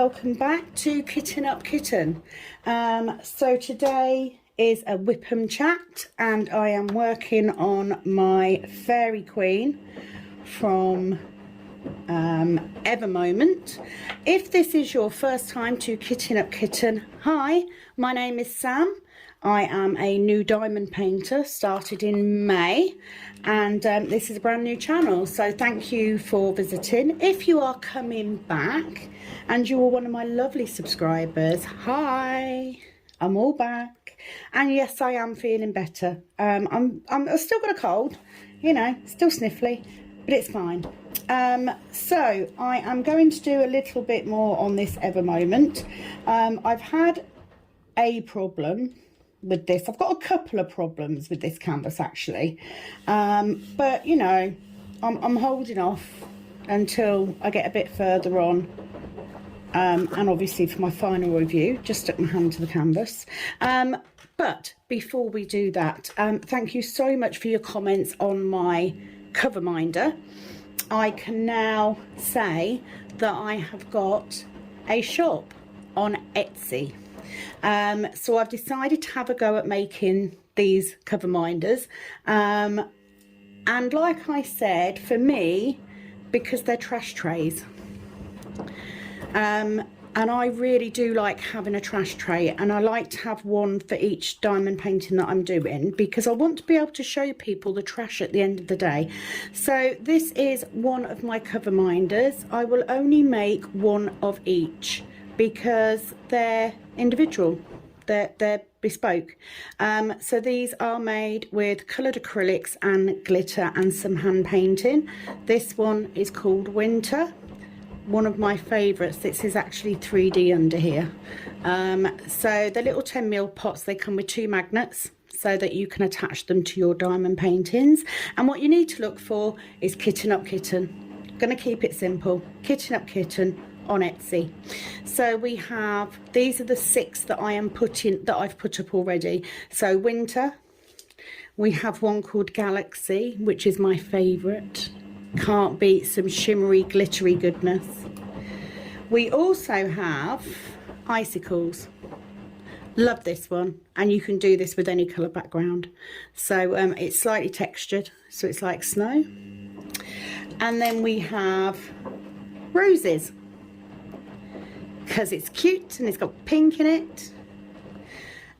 welcome back to Kitten Up Kitten. So today is a Whipham chat and I am working on my Fairy Queen from EverMoment. If this is your first time to Kitten Up Kitten, hi, my name is Sam. I am a new diamond painter, started in May, and this is a brand new channel, so thank you for visiting. If you are coming back and you are one of my lovely subscribers, hi, I'm all back, and yes, I am feeling better. I've still got a cold, you know, still sniffly, but it's fine. So I am going to do a little bit more on this EverMoment. I've had a problem with this. I've got a couple of problems with this canvas actually, but you know, I'm holding off until I get a bit further on, and obviously for my final review, just stuck my hand to the canvas. But before we do that, thank you so much for your comments on my cover minder. I can now say that I have got a shop on Etsy. So I've decided to have a go at making these cover minders, and like I said, for me, because they're trash trays, and I really do like having a trash tray, and I like to have one for each diamond painting that I'm doing, because I want to be able to show people the trash at the end of the day. So this is one of my cover minders. I will only make one of each because they're individual, they're bespoke. So these are made with coloured acrylics and glitter and some hand painting. This one is called Winter, one of my favourites. This is actually 3D under here. So the little 10mm pots, they come with 2 magnets so that you can attach them to your diamond paintings. And what you need to look for is Kitten Up Kitten. Gonna keep it simple, Kitten Up Kitten on Etsy. So we have, these are the 6 that I've put up already. So Winter, we have one called Galaxy, which is my favourite. Can't beat some shimmery glittery goodness. We also have Icicles. Love this one, and you can do this with any colour background. So it's slightly textured, so it's like snow. And then we have Roses, because it's cute and it's got pink in it.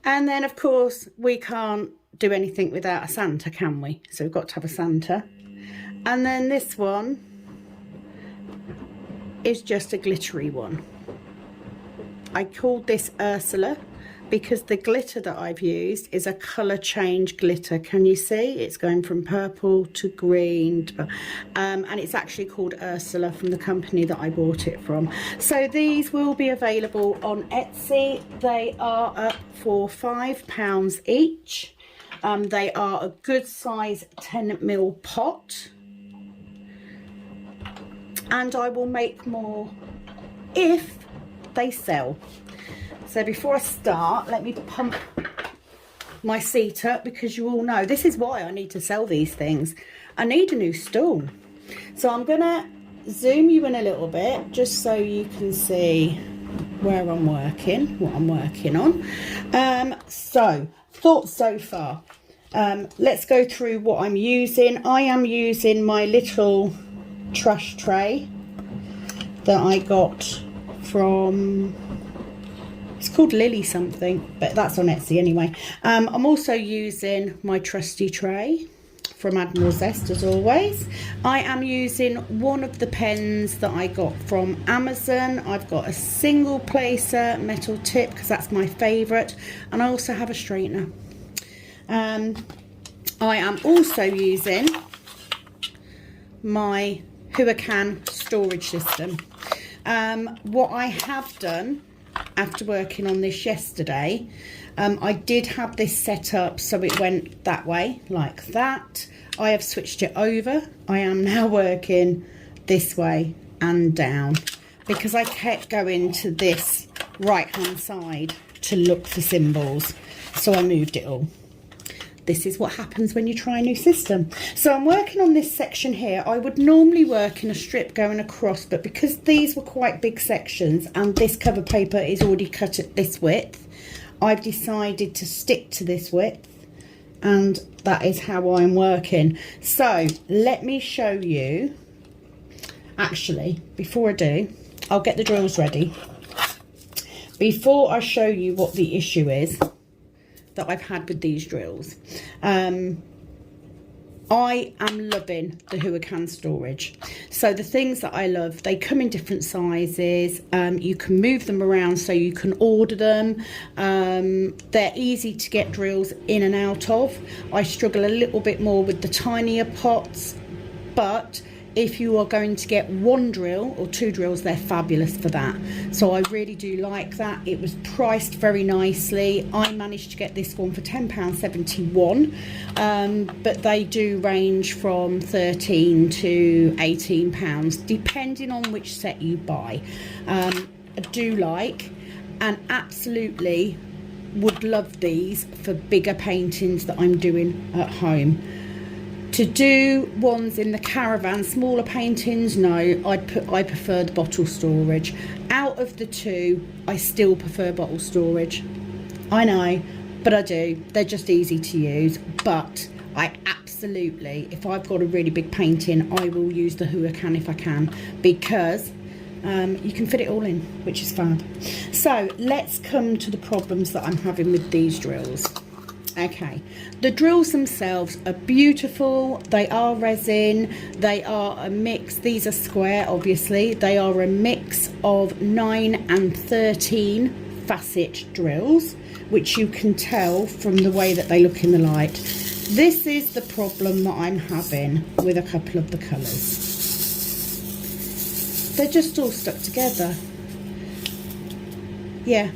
And then of course we can't do anything without a Santa, can we? So we've got to have a Santa. And then this one is just a glittery one. I called this Ursula because the glitter that I've used is a colour change glitter. Can you see? It's going from purple to green, and it's actually called Ursula from the company that I bought it from. So these will be available on Etsy. They are up for £5 each. They are a good size 10mm pot, and I will make more if they sell. So before I start, let me pump my seat up, because you all know this is why I need to sell these things. I need a new stool. So I'm gonna zoom you in a little bit just so you can see where I'm working, what I'm working on. So thoughts so far. Let's go through what I'm using. I am using my little trash tray that I got from, it's called Lily something, but that's on Etsy anyway. I'm also using my trusty tray from Admiral Zest as always. I am using one of the pens that I got from Amazon. I've got a single placer metal tip because that's my favourite, and I also have a straightener. I am also using my Huracan storage system. What I have done after working on this yesterday, I did have this set up so it went that way, like that. I have switched it over. I am now working this way and down because I kept going to this right hand side to look for symbols, so I moved it all. this is what happens when you try a new system. So I'm working on this section here. I would normally work in a strip going across, but because these were quite big sections and this cover paper is already cut at this width, I've decided to stick to this width, and that is how I'm working. So let me show you. Actually, before I do, I'll get the drills ready. Before I show you what the issue is that I've had with these drills, I am loving the Huracan storage. So the things that I love, they come in different sizes. You can move them around so you can order them. They're easy to get drills in and out of. I struggle a little bit more with the tinier pots, but if you are going to get one drill or two drills, they're fabulous for that. So I really do like that. It was priced very nicely. I managed to get this one for £10.71, but they do range from £13 to £18 depending on which set you buy. I do like and absolutely would love these for bigger paintings that I'm doing at home. To do ones in the caravan, smaller paintings, no, I prefer the bottle storage. Out of the two, I still prefer bottle storage. I know, but I do. They're just easy to use. But I absolutely, if I've got a really big painting, I will use the Huracan if I can, because you can fit it all in, which is fab. So let's come to the problems that I'm having with these drills. Okay, the drills themselves are beautiful. They are resin. They are a mix. These are square, obviously. They are a mix of 9 and 13 facet drills, which you can tell from the way that they look in the light. This is the problem that I'm having with a couple of the colours. They're just all stuck together. Yeah.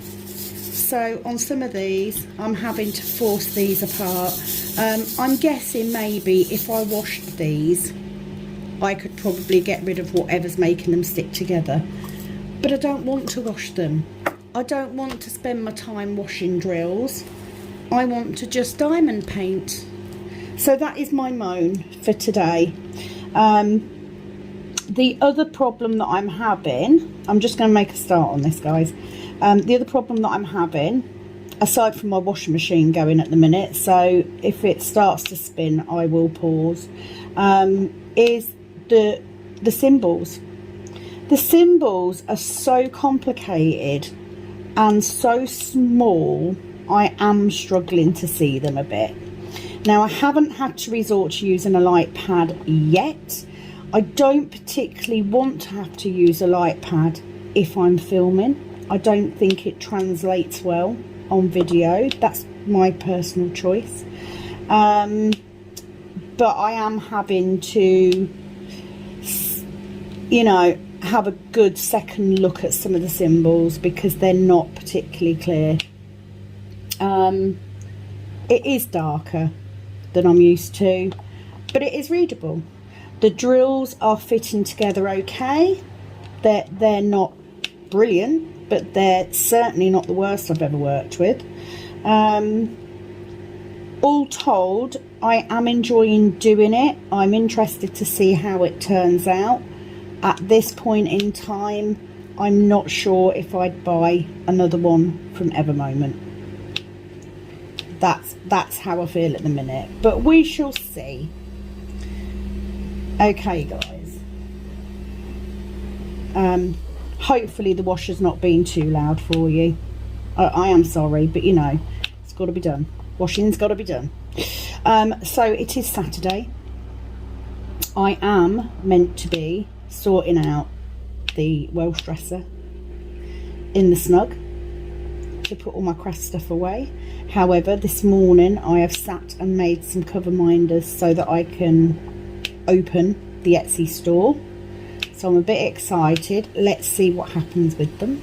So on some of these, I'm having to force these apart. I'm guessing maybe if I washed these, I could probably get rid of whatever's making them stick together. But I don't want to wash them. I don't want to spend my time washing drills. I want to just diamond paint. So that is my moan for today. The other problem that I'm having, I'm just going to make a start on this, guys. The other problem that I'm having, aside from my washing machine going at the minute, so if it starts to spin, I will pause, is the symbols. The symbols are so complicated and so small, I am struggling to see them a bit. Now, I haven't had to resort to using a light pad yet. I don't particularly want to have to use a light pad if I'm filming. I don't think it translates well on video. That's my personal choice. But I am having to, you know, have a good second look at some of the symbols because they're not particularly clear. It is darker than I'm used to, but it is readable. The drills are fitting together okay. They're not brilliant, but they're certainly not the worst I've ever worked with. All told, I am enjoying doing it. I'm interested to see how it turns out. At this point in time, I'm not sure if I'd buy another one from EverMoment. That's how I feel at the minute, but we shall see. Okay, guys. Hopefully the washer's not being too loud for you. I am sorry, but you know, it's got to be done. Washing's got to be done. So it is Saturday. I am meant to be sorting out the Welsh dresser in the snug to put all my craft stuff away. However, this morning I have sat and made some cover minders so that I can open the Etsy store. So I'm a bit excited. Let's see what happens with them.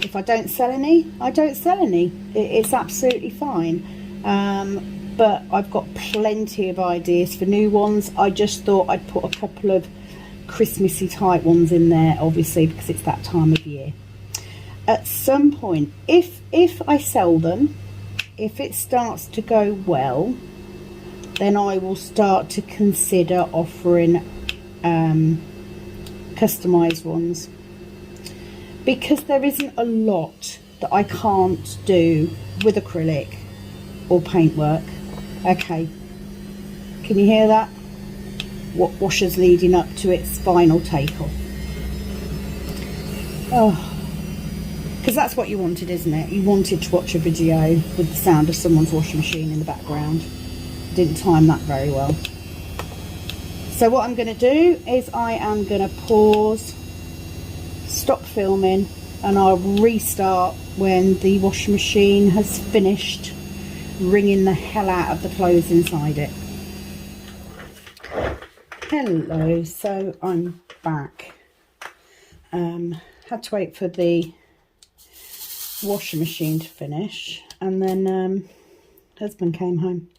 If I don't sell any, I don't sell any. It's absolutely fine. But I've got plenty of ideas for new ones. I just thought I'd put a couple of Christmassy type ones in there, obviously, because it's that time of year. At some point, if I sell them, if it starts to go well, then I will start to consider offering customized ones, because there isn't a lot that I can't do with acrylic or paintwork. Okay, can you hear that? What washer's leading up to its final takeoff. Oh, because that's what you wanted, isn't it? You wanted to watch a video with the sound of someone's washing machine in the background. Didn't time that very well. So what I'm going to do is I am going to pause, stop filming, and I'll restart when the washing machine has finished wringing the hell out of the clothes inside it. Hello, so I'm back. Had to wait for the washing machine to finish, and then husband came home.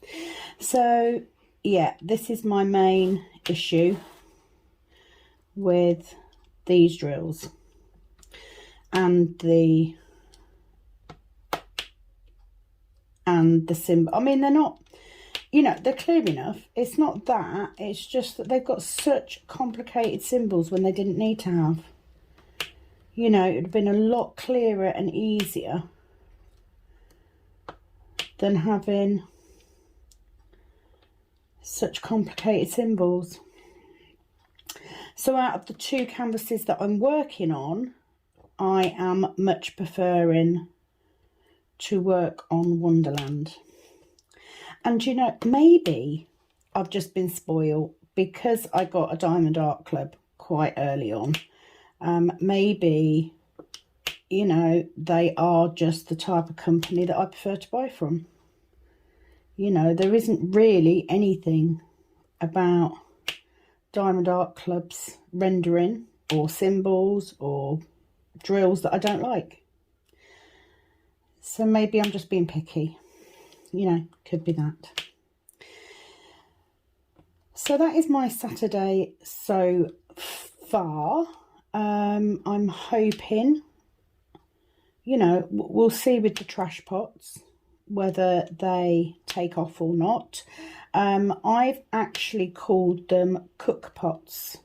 So yeah, this is my main issue with these drills and the symbol. I mean, they're not, you know, they're clear enough. It's not that, it's just that they've got such complicated symbols when they didn't need to have. You know, it would have been a lot clearer and easier than having such complicated symbols. So out of the two canvases that I'm working on, I am much preferring to work on Wonderland. And you know, maybe I've just been spoiled because I got a Diamond Art Club quite early on. Maybe, you know, they are just the type of company that I prefer to buy from. You know, there isn't really anything about Diamond Art Club's rendering or symbols or drills that I don't like. So maybe I'm just being picky. You know, could be that. So that is my Saturday so far. I'm hoping, you know, we'll see with the trash pots whether they take off or not. I've actually called them cook pots.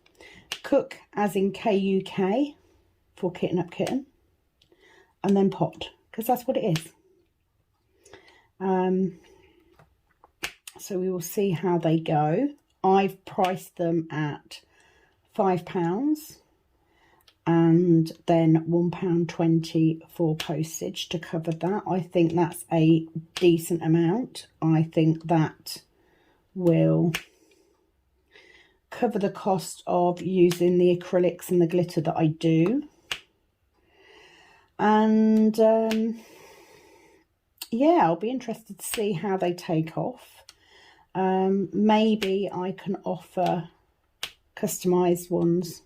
Cook as in K-U-K for Kitten Up Kitten, and then pot, because that's what it is. So we will see how they go. I've priced them at £5 and then £1.20 for postage to cover that. I think that's a decent amount. I think that will cover the cost of using the acrylics and the glitter that I do. And yeah, I'll be interested to see how they take off. Maybe I can offer customized ones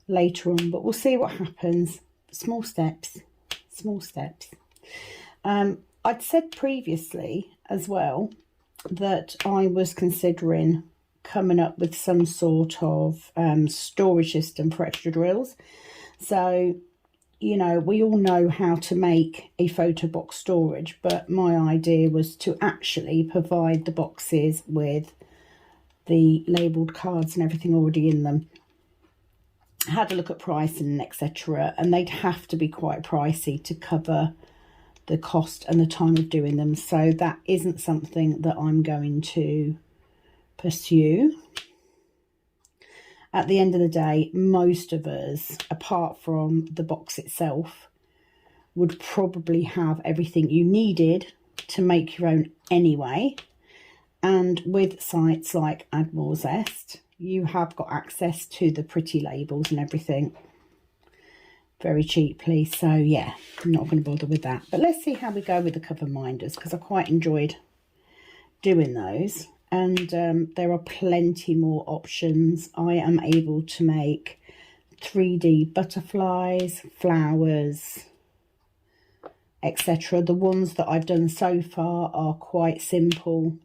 later on, but we'll see what happens. Small steps, small steps. I'd said previously as well that I was considering coming up with some sort of storage system for extra drills. So, you know, we all know how to make a photo box storage, but my idea was to actually provide the boxes with the labelled cards and everything already in them. I had a look at pricing, etc., and they'd have to be quite pricey to cover the cost and the time of doing them. So that isn't something that I'm going to pursue. At the end of the day, most of us, apart from the box itself, would probably have everything you needed to make your own anyway. And with sites like Admiral Zest, you have got access to the pretty labels and everything very cheaply. So yeah, I'm not going to bother with that. But let's see how we go with the cover minders, because I quite enjoyed doing those. And there are plenty more options. I am able to make 3D butterflies, flowers, etc. The ones that I've done so far are quite simple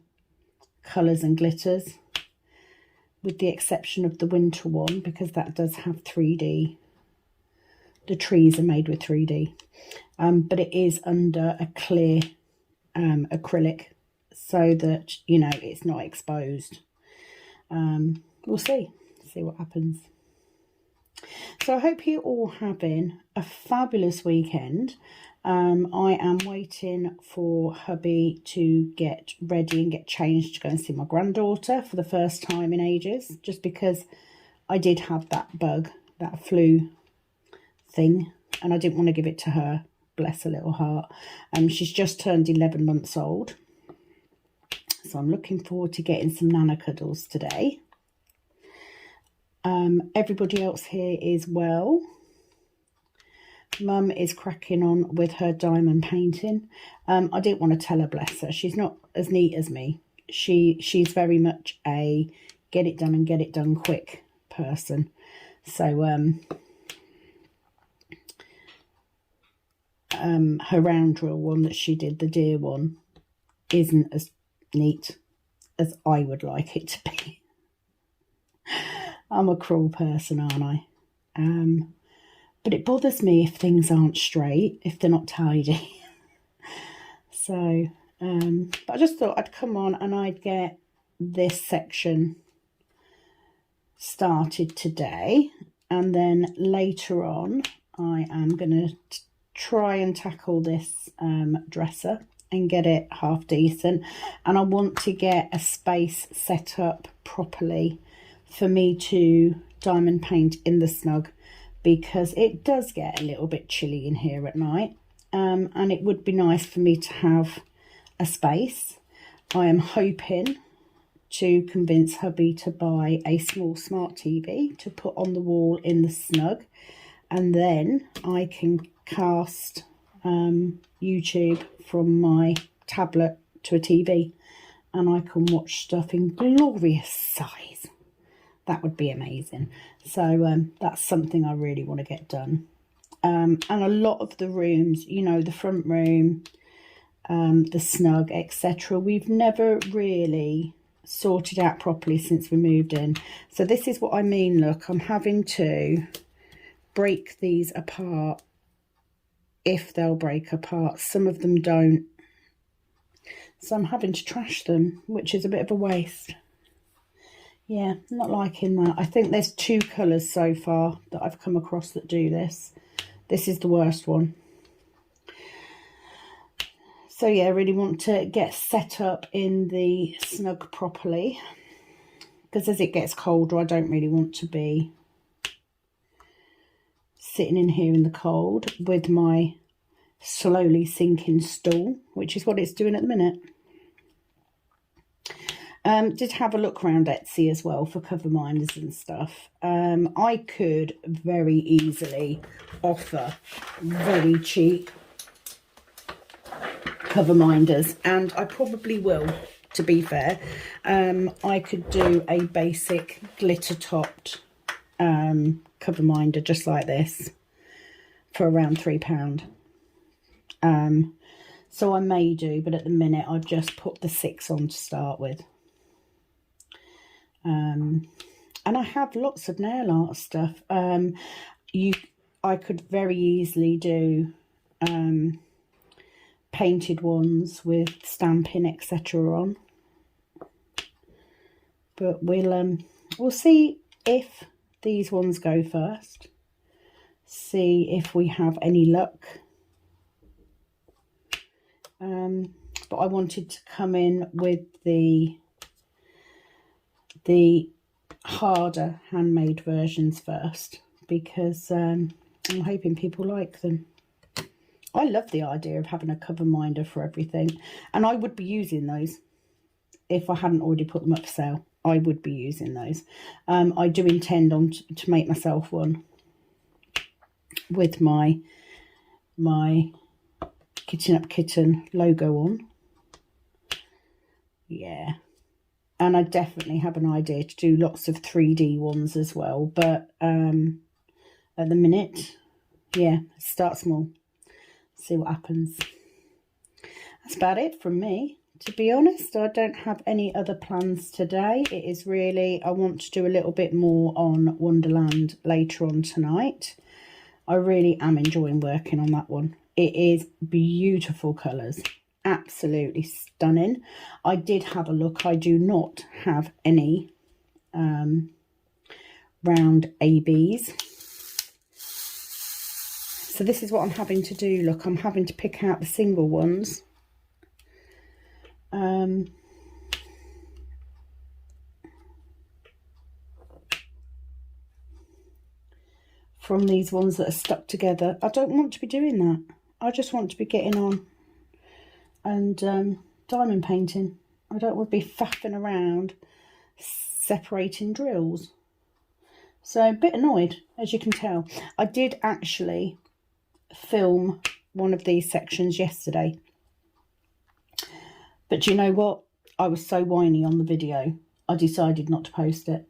colours and glitters, with the exception of the winter one, because that does have 3D. The trees are made with 3D, but it is under a clear acrylic, so that, you know, it's not exposed. We'll see what happens. So I hope you're all having a fabulous weekend. I am waiting for hubby to get ready and get changed to go and see my granddaughter for the first time in ages, just because I did have that bug, that flu thing, and I didn't want to give it to her, bless her little heart. She's just turned 11 months old, so I'm looking forward to getting some nana cuddles today. Everybody else here is well. Mum is cracking on with her diamond painting. I didn't want to tell her, bless her, she's not as neat as me. She's very much a get it done and get it done quick person. So her round drill one that she did, the deer one, isn't as neat as I would like it to be. I'm a cruel person, aren't I? But it bothers me if things aren't straight, if they're not tidy. So, but I just thought I'd come on and I'd get this section started today. And then later on, I am going to try and tackle this dresser and get it half decent. And I want to get a space set up properly for me to diamond paint in the snug, because it does get a little bit chilly in here at night, and it would be nice for me to have a space. I am hoping to convince hubby to buy a small smart TV to put on the wall in the snug, and then I can cast YouTube from my tablet to a TV, and I can watch stuff in glorious size. That would be amazing. So that's something I really want to get done. And a lot of the rooms, you know, the front room, the snug, etc., we've never really sorted out properly since we moved in. So this is what I mean. Look, I'm having to break these apart if they'll break apart. Some of them don't. So I'm having to trash them, which is a bit of a waste. Yeah, not liking that. I think there's 2 colours so far that I've come across that do this. This is the worst one. So yeah, I really want to get set up in the snug properly, because as it gets colder, I don't really want to be sitting in here in the cold with my slowly sinking stool, which is what it's doing at the minute. Did have a look around Etsy as well for cover minders and stuff. I could very easily offer very cheap cover minders, and I probably will, to be fair. I could do a basic glitter topped cover minder just like this for around £3. So I may do, but at the minute I've just put the 6 on to start with. And I have lots of nail art stuff. I could very easily do painted ones with stamping, etc. on. But we'll see if these ones go first. See if we have any luck. But I wanted to come in with the harder handmade versions first, because I'm hoping people like them. I love the idea of having a cover minder for everything, and I would be using those if I hadn't already put them up for sale. I would be using those. I do intend on to make myself one with my Kitten Up Kitten logo on. Yeah. And I definitely have an idea to do lots of 3D ones as well. But at the minute, yeah, start small. See what happens. That's about it from me. To be honest, I don't have any other plans today. It is really, I want to do a little bit more on Wonderland later on tonight. I really am enjoying working on that one. It is beautiful colours. absolutely stunning. I did have a look. I do not have any round ABs. So this is what I'm having to do. Look, I'm having to pick out the single ones. From these ones that are stuck together. I don't want to be doing that. I just want to be getting on and diamond painting. I don't want to be faffing around separating drills. So a bit annoyed, as you can tell. I did actually film one of these sections yesterday. But do you know what? I was so whiny on the video, I decided not to post it.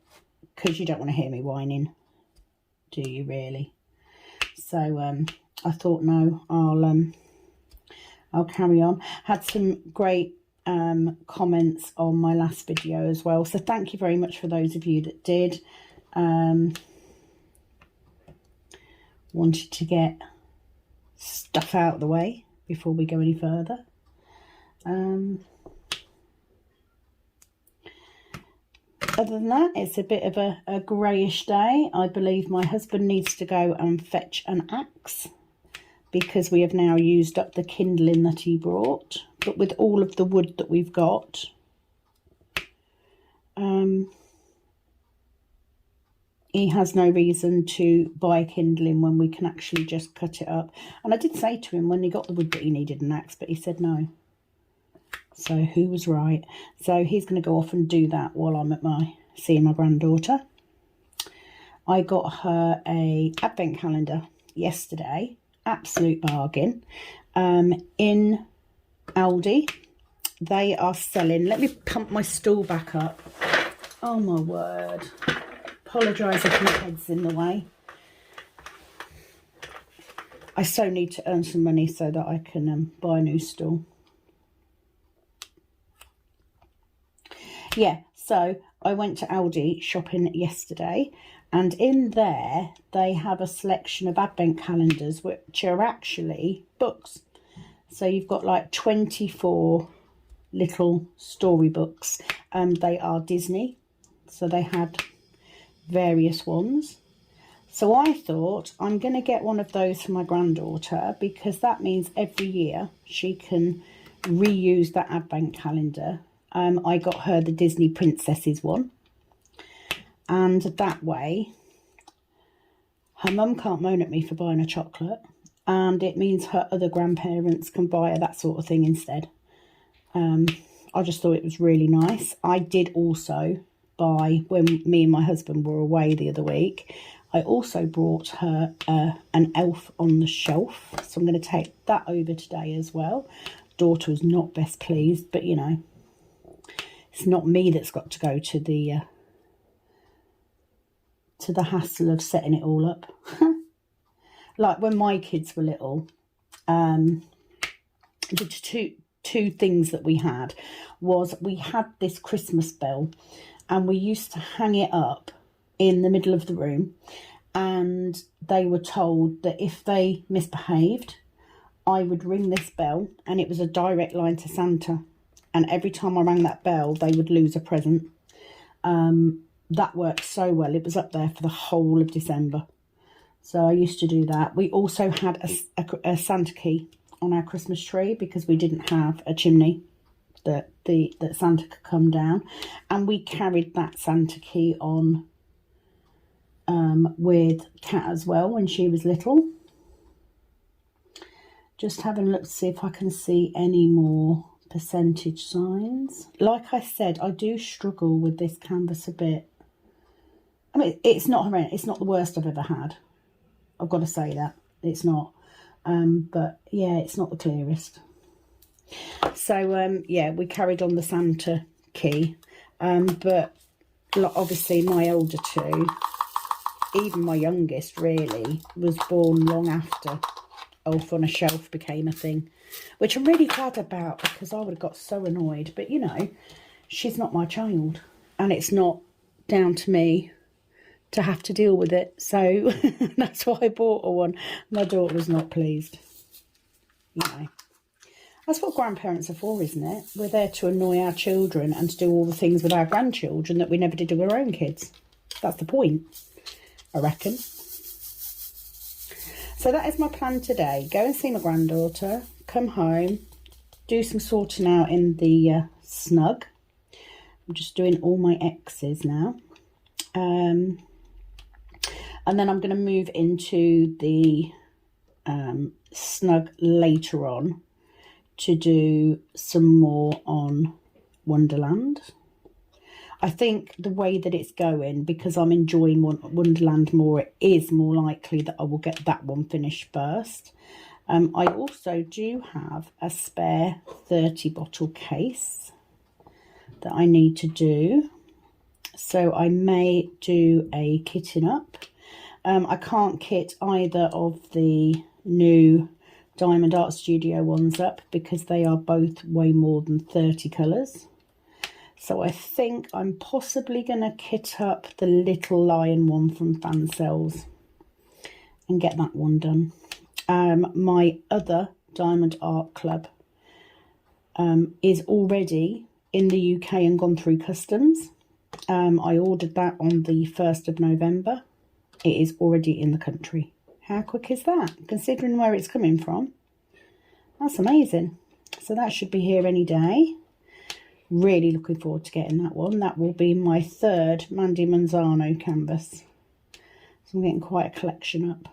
Because you don't want to hear me whining. Do you really? So I thought, no, I'll carry on. Had some great comments on my last video as well, so thank you very much for those of you that did. Wanted to get stuff out of the way before we go any further. Other than that, it's a bit of a greyish day. I believe my husband needs to go and fetch an axe because we have now used up the kindling that he brought. But with all of the wood that we've got, he has no reason to buy kindling when we can actually just cut it up. And I did say to him when he got the wood that he needed an axe, but he said no. So who was right? So he's going to go off and do that while I'm at seeing my granddaughter. I got her a advent calendar yesterday, absolute bargain. In Aldi, they are selling. Let me pump my stool back up. Oh my word! Apologise if my head's in the way. I so need to earn some money so that I can buy a new stool. Yeah, so I went to Aldi shopping yesterday, and in there they have a selection of advent calendars which are actually books. So you've got like 24 little storybooks. They are Disney, so they had various ones. So I thought I'm going to get one of those for my granddaughter, because that means every year she can reuse that advent calendar. I got her the Disney Princesses one, and that way her mum can't moan at me for buying a chocolate, and it means her other grandparents can buy her that sort of thing instead. I just thought it was really nice. I did also buy, when me and my husband were away the other week, I also brought her an elf on the shelf, so I'm going to take that over today as well. Daughter was not best pleased, but you know, it's not me that's got to go to the hassle of setting it all up. Like when my kids were little, the two things that we had was, we had this Christmas bell, and we used to hang it up in the middle of the room, and they were told that if they misbehaved, I would ring this bell, and it was a direct line to Santa. And every time I rang that bell, they would lose a present. That worked so well. It was up there for the whole of December. So I used to do that. We also had a Santa key on our Christmas tree, because we didn't have a chimney that Santa could come down. And we carried that Santa key on with Kat as well when she was little. Just having a look to see if I can see any more percentage signs. Like I said, I do struggle with this canvas a bit. I mean, it's not horrendous. It's not the worst I've ever had. I've got to say that. It's not. But yeah, it's not the clearest. So yeah, we carried on the Santa key. But obviously my older two, even my youngest really, was born long after Elf on a Shelf became a thing, which I'm really glad about, because I would have got so annoyed. But you know, she's not my child, and it's not down to me to have to deal with it. So that's why I bought her one. My daughter was not pleased, you know. That's what grandparents are for, isn't it? We're there to annoy our children and to do all the things with our grandchildren that we never did with our own kids. That's the point, I reckon. So that is my plan today. Go and see my granddaughter, come home, do some sorting out in the snug. I'm just doing all my X's now. And then I'm going to move into the snug later on to do some more on Wonderland. I think the way that it's going, because I'm enjoying Wonderland more, it is more likely that I will get that one finished first. I also do have a spare 30 bottle case that I need to do. So I may do a kitting up. I can't kit either of the new Diamond Art Studio ones up because they are both way more than 30 colours. So I think I'm possibly going to kit up the Little Lion one from Fan Cells and get that one done. My other Diamond Art Club is already in the UK and gone through customs. I ordered that on the 1st of November. It is already in the country. How quick is that, considering where it's coming from? That's amazing. So that should be here any day. Really looking forward to getting that one. That will be my third Mandy Manzano canvas. So I'm getting quite a collection up.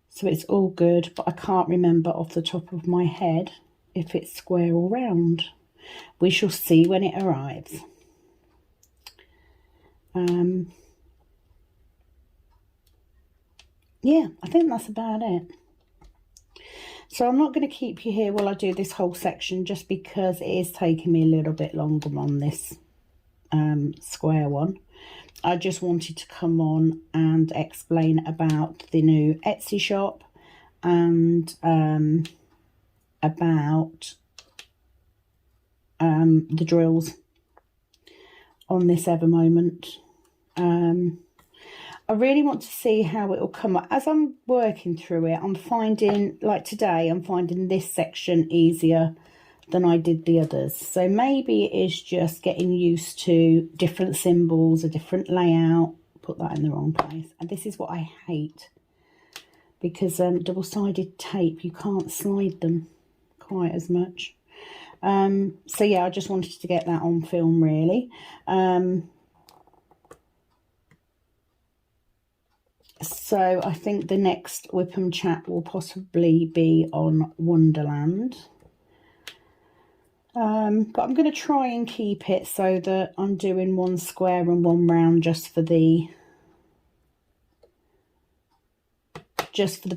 So it's all good, but I can't remember off the top of my head if it's square or round. We shall see when it arrives. Yeah, I think that's about it. So I'm not going to keep you here while I do this whole section, just because it is taking me a little bit longer on this square one. I just wanted to come on and explain about the new Etsy shop and about the drills on this EverMoment. I really want to see how it will come up. As I'm working through it, I'm finding, like today, I'm finding this section easier than I did the others. So maybe it is just getting used to different symbols, a different layout. Put that in the wrong place. And this is what I hate, because double-sided tape, you can't slide them quite as much. So yeah, I just wanted to get that on film, really. So I think the next Whipham chat will possibly be on Wonderland. But I'm going to try and keep it so that I'm doing one square and one round just for the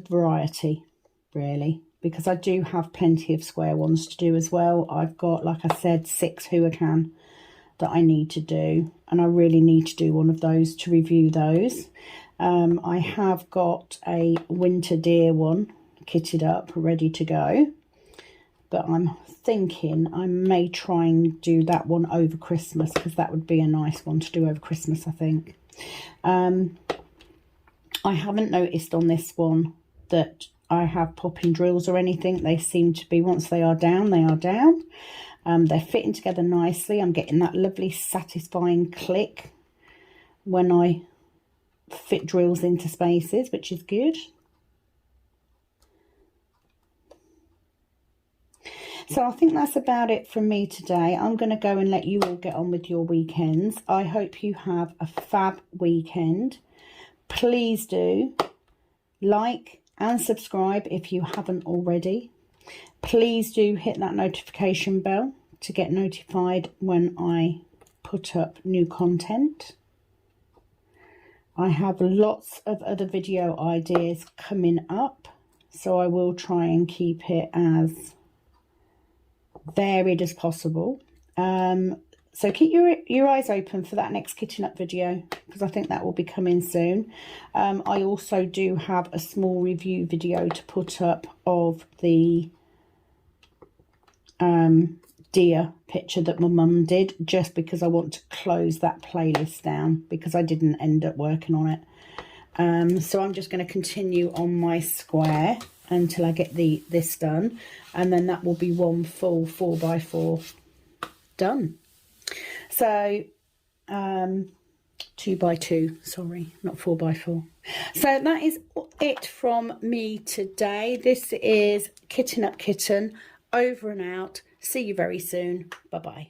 variety, really, because I do have plenty of square ones to do as well. I've got, like I said, 6 Huracan that I need to do, and I really need to do one of those to review those. I have got a Winter Deer one kitted up, ready to go, but I'm thinking I may try and do that one over Christmas, because that would be a nice one to do over Christmas, I think. I haven't noticed on this one that I have popping drills or anything. They seem to be, once they are down, they are down. They're fitting together nicely. I'm getting that lovely satisfying click when I fit drills into spaces, which is good. So I think that's about it from me today. I'm going to go and let you all get on with your weekends. I hope you have a fab weekend. Please do like and subscribe if you haven't already. Please do hit that notification bell to get notified when I put up new content. I have lots of other video ideas coming up, so I will try and keep it as varied as possible. So keep your eyes open for that next kitchen up video, because I think that will be coming soon. I also do have a small review video to put up of the deer picture that my mum did, just because I want to close that playlist down, because I didn't end up working on it. So I'm just going to continue on my square until I get this done, and then that will be one full 4x4 done. So 2x2, sorry, not 4x4. So that is it from me today. This is Kitten Up Kitten, over and out. See you very soon. Bye bye.